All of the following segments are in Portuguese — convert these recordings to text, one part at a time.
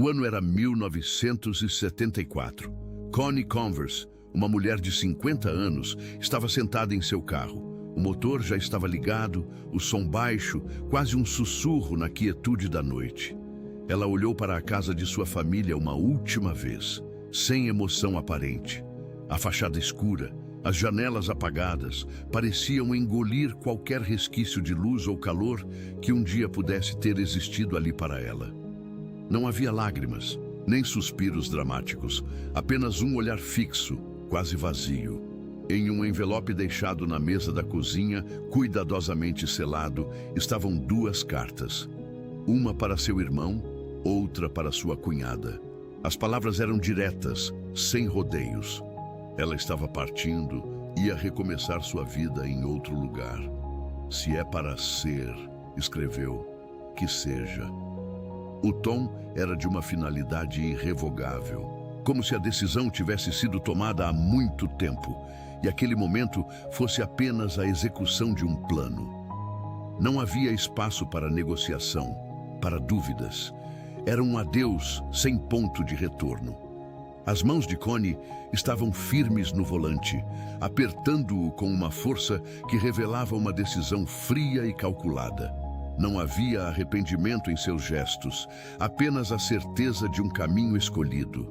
O ano era 1974. Connie Converse, uma mulher de 50 anos, estava sentada em seu carro. O motor já estava ligado, o som baixo, quase um sussurro na quietude da noite. Ela olhou para a casa de sua família uma última vez, sem emoção aparente. A fachada escura, as janelas apagadas, pareciam engolir qualquer resquício de luz ou calor que um dia pudesse ter existido ali para ela. Não havia lágrimas, nem suspiros dramáticos, apenas um olhar fixo, quase vazio. Em um envelope deixado na mesa da cozinha, cuidadosamente selado, estavam duas cartas. Uma para seu irmão, outra para sua cunhada. As palavras eram diretas, sem rodeios. Ela estava partindo, ia recomeçar sua vida em outro lugar. Se é para ser, escreveu, que seja. O tom era de uma finalidade irrevogável, como se a decisão tivesse sido tomada há muito tempo e aquele momento fosse apenas a execução de um plano. Não havia espaço para negociação, para dúvidas. Era um adeus sem ponto de retorno. As mãos de Connie estavam firmes no volante, apertando-o com uma força que revelava uma decisão fria e calculada. Não havia arrependimento em seus gestos, apenas a certeza de um caminho escolhido.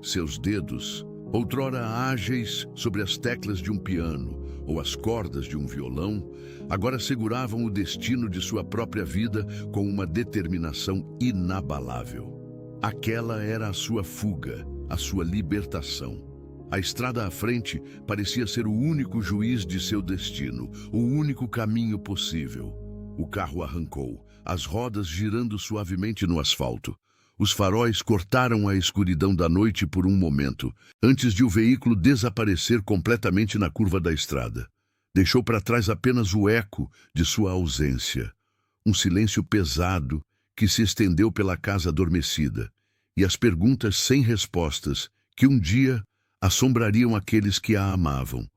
Seus dedos, outrora ágeis sobre as teclas de um piano ou as cordas de um violão, agora seguravam o destino de sua própria vida com uma determinação inabalável. Aquela era a sua fuga, a sua libertação. A estrada à frente parecia ser o único juiz de seu destino, o único caminho possível. O carro arrancou, as rodas girando suavemente no asfalto. Os faróis cortaram a escuridão da noite por um momento, antes de o veículo desaparecer completamente na curva da estrada. Deixou para trás apenas o eco de sua ausência. Um silêncio pesado que se estendeu pela casa adormecida, e as perguntas sem respostas que um dia assombrariam aqueles que a amavam.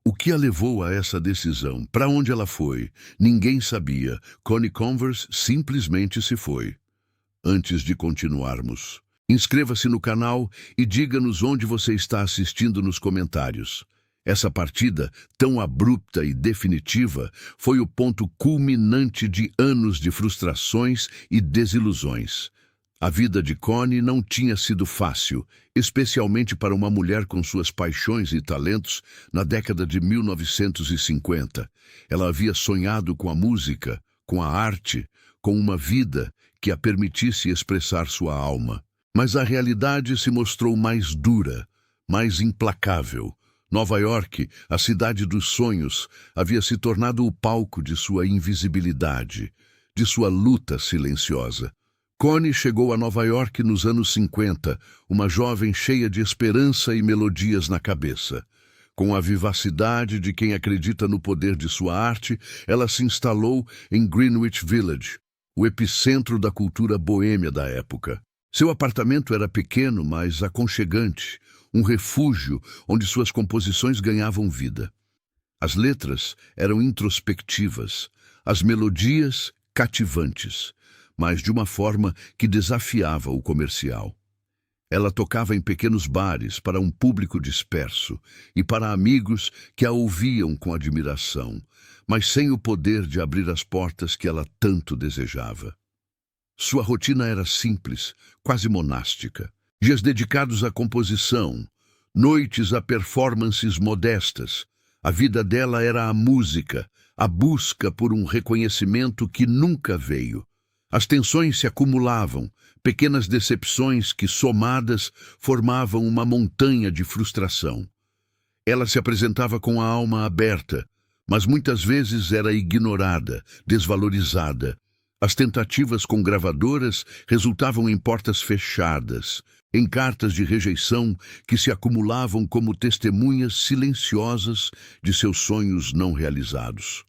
O que a levou a essa decisão? Para onde ela foi? Ninguém sabia. Connie Converse simplesmente se foi. Antes de continuarmos, inscreva-se no canal e diga-nos onde você está assistindo nos comentários. Essa partida, tão abrupta e definitiva, foi o ponto culminante de anos de frustrações e desilusões. A vida de Connie não tinha sido fácil, especialmente para uma mulher com suas paixões e talentos na década de 1950. Ela havia sonhado com a música, com a arte, com uma vida que a permitisse expressar sua alma. Mas a realidade se mostrou mais dura, mais implacável. Nova York, a cidade dos sonhos, havia se tornado o palco de sua invisibilidade, de sua luta silenciosa. Connie chegou a Nova York nos anos 50, uma jovem cheia de esperança e melodias na cabeça. Com a vivacidade de quem acredita no poder de sua arte, ela se instalou em Greenwich Village, o epicentro da cultura boêmia da época. Seu apartamento era pequeno, mas aconchegante, um refúgio onde suas composições ganhavam vida. As letras eram introspectivas, as melodias cativantes, mas de uma forma que desafiava o comercial. Ela tocava em pequenos bares para um público disperso e para amigos que a ouviam com admiração, mas sem o poder de abrir as portas que ela tanto desejava. Sua rotina era simples, quase monástica. Dias dedicados à composição, noites a performances modestas. A vida dela era a música, a busca por um reconhecimento que nunca veio. As tensões se acumulavam, pequenas decepções que, somadas, formavam uma montanha de frustração. Ela se apresentava com a alma aberta, mas muitas vezes era ignorada, desvalorizada. As tentativas com gravadoras resultavam em portas fechadas, em cartas de rejeição que se acumulavam como testemunhas silenciosas de seus sonhos não realizados.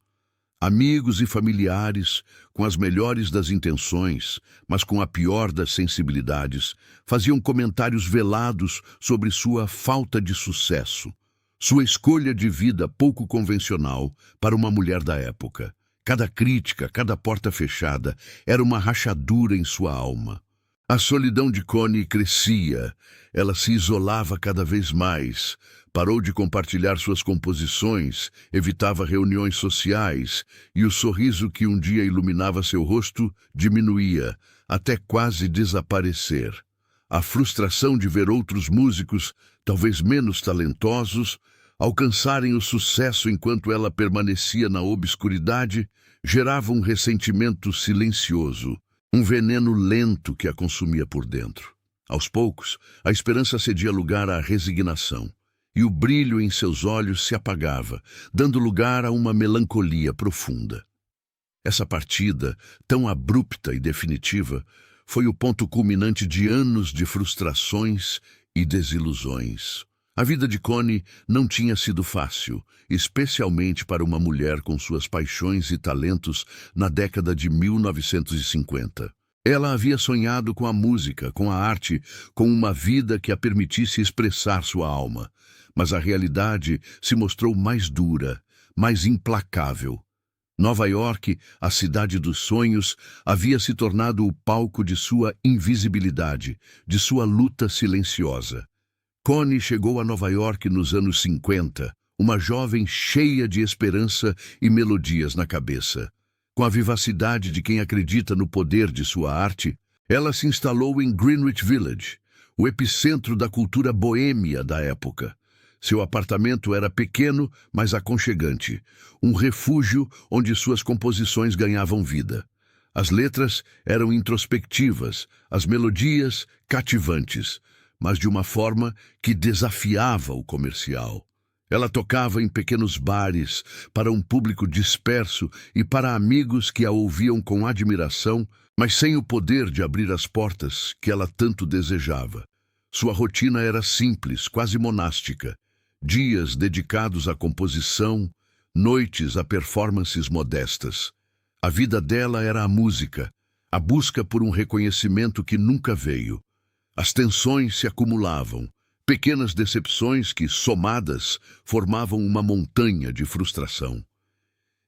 Amigos e familiares, com as melhores das intenções, mas com a pior das sensibilidades, faziam comentários velados sobre sua falta de sucesso, sua escolha de vida pouco convencional para uma mulher da época. Cada crítica, cada porta fechada, era uma rachadura em sua alma. A solidão de Connie crescia. Ela se isolava cada vez mais. Parou de compartilhar suas composições, evitava reuniões sociais, e o sorriso que um dia iluminava seu rosto diminuía, até quase desaparecer. A frustração de ver outros músicos, talvez menos talentosos, alcançarem o sucesso enquanto ela permanecia na obscuridade, gerava um ressentimento silencioso, um veneno lento que a consumia por dentro. Aos poucos, a esperança cedia lugar à resignação, e o brilho em seus olhos se apagava, dando lugar a uma melancolia profunda. Essa partida, tão abrupta e definitiva, foi o ponto culminante de anos de frustrações e desilusões. A vida de Connie não tinha sido fácil, especialmente para uma mulher com suas paixões e talentos na década de 1950. Ela havia sonhado com a música, com a arte, com uma vida que a permitisse expressar sua alma. Mas a realidade se mostrou mais dura, mais implacável. Nova York, a cidade dos sonhos, havia se tornado o palco de sua invisibilidade, de sua luta silenciosa. Connie chegou a Nova York nos anos 50, uma jovem cheia de esperança e melodias na cabeça. Com a vivacidade de quem acredita no poder de sua arte, ela se instalou em Greenwich Village, o epicentro da cultura boêmia da época. Seu apartamento era pequeno, mas aconchegante, um refúgio onde suas composições ganhavam vida. As letras eram introspectivas, as melodias cativantes, mas de uma forma que desafiava o comercial. Ela tocava em pequenos bares, para um público disperso e para amigos que a ouviam com admiração, mas sem o poder de abrir as portas que ela tanto desejava. Sua rotina era simples, quase monástica. Dias dedicados à composição, noites a performances modestas. A vida dela era a música, a busca por um reconhecimento que nunca veio. As tensões se acumulavam, pequenas decepções que, somadas, formavam uma montanha de frustração.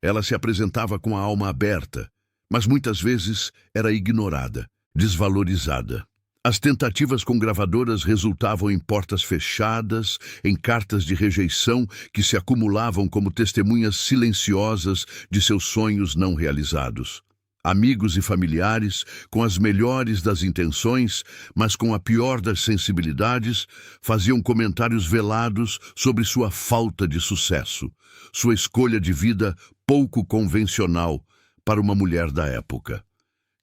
Ela se apresentava com a alma aberta, mas muitas vezes era ignorada, desvalorizada. As tentativas com gravadoras resultavam em portas fechadas, em cartas de rejeição que se acumulavam como testemunhas silenciosas de seus sonhos não realizados. Amigos e familiares, com as melhores das intenções, mas com a pior das sensibilidades, faziam comentários velados sobre sua falta de sucesso, sua escolha de vida pouco convencional para uma mulher da época.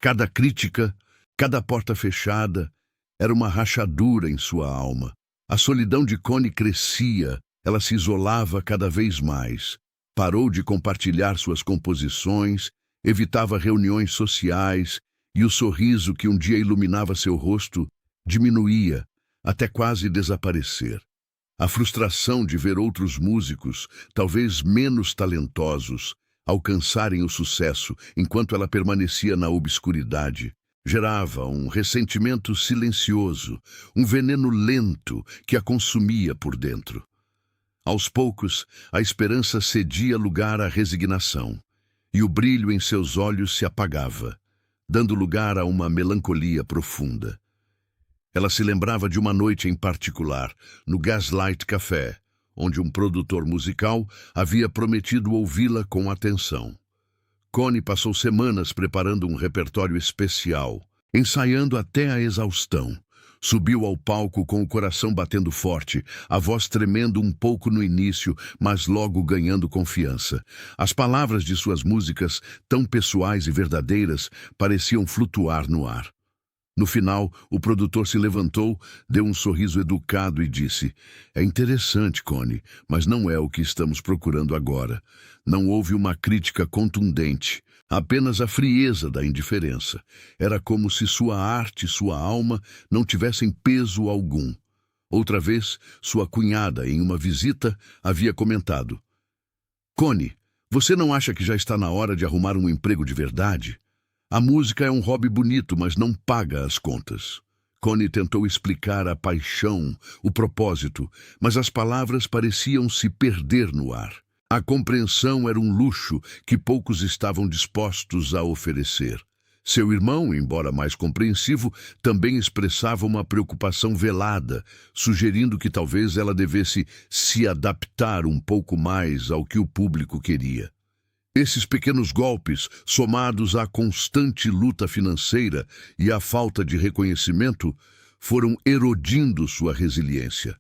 Cada crítica, cada porta fechada, era uma rachadura em sua alma. A solidão de Connie crescia, ela se isolava cada vez mais. Parou de compartilhar suas composições, evitava reuniões sociais, e o sorriso que um dia iluminava seu rosto diminuía, até quase desaparecer. A frustração de ver outros músicos, talvez menos talentosos, alcançarem o sucesso enquanto ela permanecia na obscuridade, gerava um ressentimento silencioso, um veneno lento que a consumia por dentro. Aos poucos, a esperança cedia lugar à resignação, e o brilho em seus olhos se apagava, dando lugar a uma melancolia profunda. Ela se lembrava de uma noite em particular, no Gaslight Café, onde um produtor musical havia prometido ouvi-la com atenção. Connie passou semanas preparando um repertório especial, ensaiando até a exaustão. Subiu ao palco com o coração batendo forte, a voz tremendo um pouco no início, mas logo ganhando confiança. As palavras de suas músicas, tão pessoais e verdadeiras, pareciam flutuar no ar. No final, o produtor se levantou, deu um sorriso educado e disse: "É interessante, Connie, mas não é o que estamos procurando agora. Não houve uma crítica contundente, apenas a frieza da indiferença. Era como se sua arte e sua alma não tivessem peso algum." Outra vez, sua cunhada, em uma visita, havia comentado: "Connie, você não acha que já está na hora de arrumar um emprego de verdade? A música é um hobby bonito, mas não paga as contas." Connie tentou explicar a paixão, o propósito, mas as palavras pareciam se perder no ar. A compreensão era um luxo que poucos estavam dispostos a oferecer. Seu irmão, embora mais compreensivo, também expressava uma preocupação velada, sugerindo que talvez ela devesse se adaptar um pouco mais ao que o público queria. Esses pequenos golpes, somados à constante luta financeira e à falta de reconhecimento, foram erodindo sua resiliência.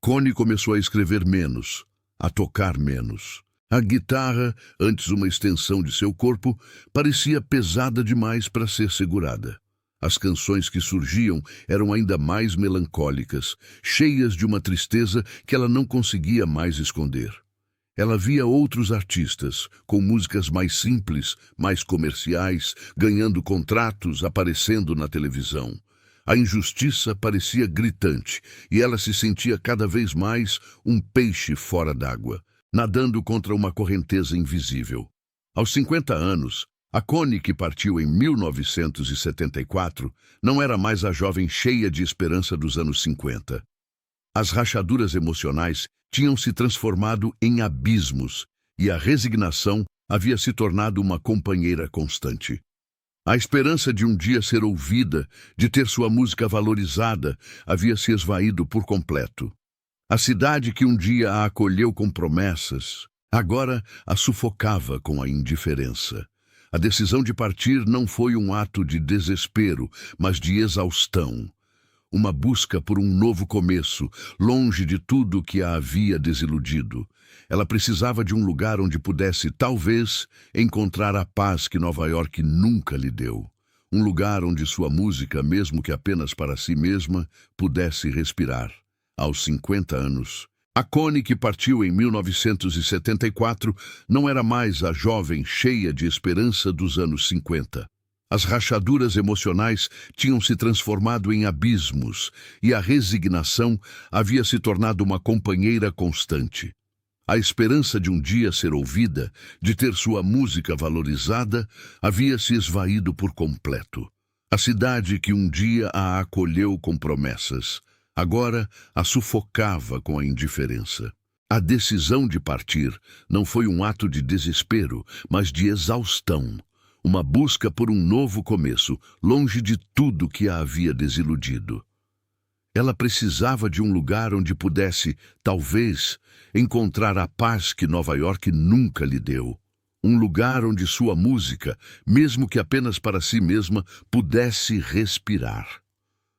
Connie começou a escrever menos, a tocar menos. A guitarra, antes uma extensão de seu corpo, parecia pesada demais para ser segurada. As canções que surgiam eram ainda mais melancólicas, cheias de uma tristeza que ela não conseguia mais esconder. Ela via outros artistas, com músicas mais simples, mais comerciais, ganhando contratos, aparecendo na televisão. A injustiça parecia gritante e ela se sentia cada vez mais um peixe fora d'água, nadando contra uma correnteza invisível. Aos 50 anos, a Connie, que partiu em 1974, não era mais a jovem cheia de esperança dos anos 50. As rachaduras emocionais tinham se transformado em abismos e a resignação havia se tornado uma companheira constante. A esperança de um dia ser ouvida, de ter sua música valorizada, havia se esvaído por completo. A cidade que um dia a acolheu com promessas, agora a sufocava com a indiferença. A decisão de partir não foi um ato de desespero, mas de exaustão. Uma busca por um novo começo, longe de tudo que a havia desiludido. Ela precisava de um lugar onde pudesse, talvez, encontrar a paz que Nova York nunca lhe deu. Um lugar onde sua música, mesmo que apenas para si mesma, pudesse respirar. Aos 50 anos, a Connie, que partiu em 1974, não era mais a jovem cheia de esperança dos anos 50. As rachaduras emocionais tinham se transformado em abismos e a resignação havia se tornado uma companheira constante. A esperança de um dia ser ouvida, de ter sua música valorizada, havia se esvaído por completo. A cidade que um dia a acolheu com promessas, agora a sufocava com a indiferença. A decisão de partir não foi um ato de desespero, mas de exaustão. Uma busca por um novo começo, longe de tudo que a havia desiludido. Ela precisava de um lugar onde pudesse, talvez, encontrar a paz que Nova York nunca lhe deu. Um lugar onde sua música, mesmo que apenas para si mesma, pudesse respirar.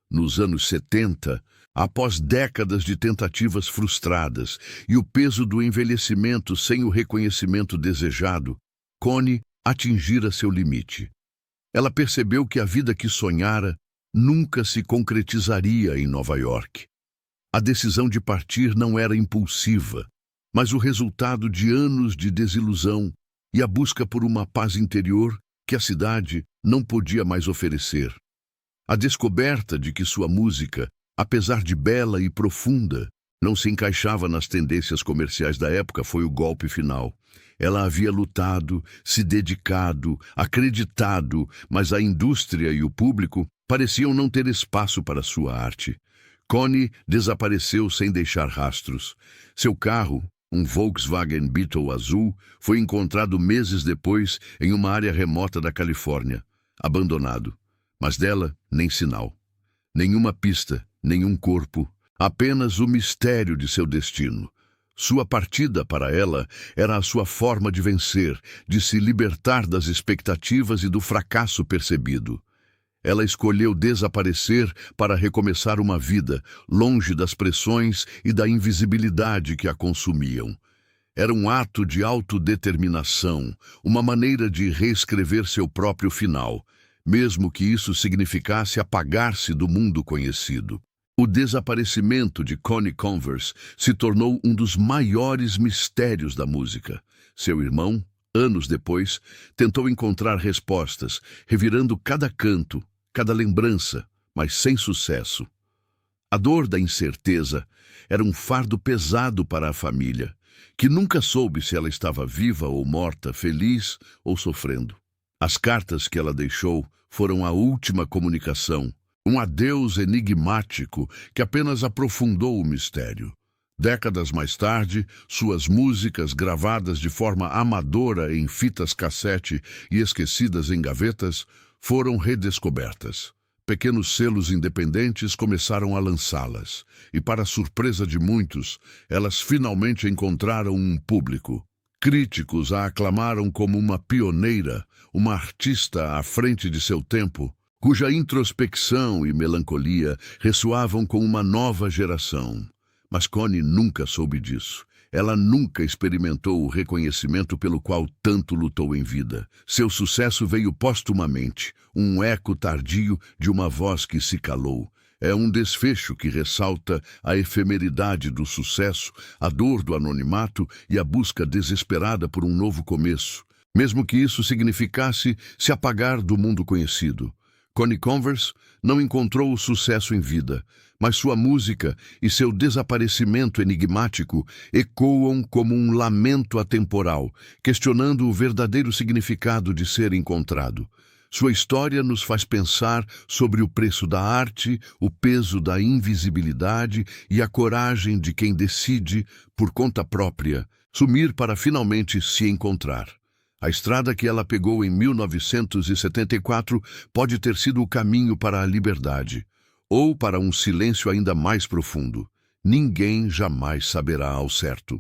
Nos anos 70, após décadas de tentativas frustradas e o peso do envelhecimento sem o reconhecimento desejado, Connie atingira seu limite. Ela percebeu que a vida que sonhara nunca se concretizaria em Nova York. A decisão de partir não era impulsiva, mas o resultado de anos de desilusão e a busca por uma paz interior que a cidade não podia mais oferecer. A descoberta de que sua música, apesar de bela e profunda, não se encaixava nas tendências comerciais da época foi o golpe final. Ela havia lutado, se dedicado, acreditado, mas a indústria e o público pareciam não ter espaço para sua arte. Connie desapareceu sem deixar rastros. Seu carro, um Volkswagen Beetle azul, foi encontrado meses depois em uma área remota da Califórnia, abandonado. Mas dela, nem sinal. Nenhuma pista, nenhum corpo, apenas o mistério de seu destino. Sua partida para ela era a sua forma de vencer, de se libertar das expectativas e do fracasso percebido. Ela escolheu desaparecer para recomeçar uma vida, longe das pressões e da invisibilidade que a consumiam. Era um ato de autodeterminação, uma maneira de reescrever seu próprio final, mesmo que isso significasse apagar-se do mundo conhecido. O desaparecimento de Connie Converse se tornou um dos maiores mistérios da música. Seu irmão, anos depois, tentou encontrar respostas, revirando cada canto, cada lembrança, mas sem sucesso. A dor da incerteza era um fardo pesado para a família, que nunca soube se ela estava viva ou morta, feliz ou sofrendo. As cartas que ela deixou foram a última comunicação, um adeus enigmático que apenas aprofundou o mistério. Décadas mais tarde, suas músicas, gravadas de forma amadora em fitas cassete e esquecidas em gavetas, foram redescobertas. Pequenos selos independentes começaram a lançá-las, e para a surpresa de muitos, elas finalmente encontraram um público. Críticos a aclamaram como uma pioneira, uma artista à frente de seu tempo, cuja introspecção e melancolia ressoavam com uma nova geração. Mas Connie nunca soube disso. Ela nunca experimentou o reconhecimento pelo qual tanto lutou em vida. Seu sucesso veio póstumamente, um eco tardio de uma voz que se calou. É um desfecho que ressalta a efemeridade do sucesso, a dor do anonimato e a busca desesperada por um novo começo, mesmo que isso significasse se apagar do mundo conhecido. Connie Converse não encontrou o sucesso em vida, mas sua música e seu desaparecimento enigmático ecoam como um lamento atemporal, questionando o verdadeiro significado de ser encontrado. Sua história nos faz pensar sobre o preço da arte, o peso da invisibilidade e a coragem de quem decide, por conta própria, sumir para finalmente se encontrar. A estrada que ela pegou em 1974 pode ter sido o caminho para a liberdade, ou para um silêncio ainda mais profundo. Ninguém jamais saberá ao certo.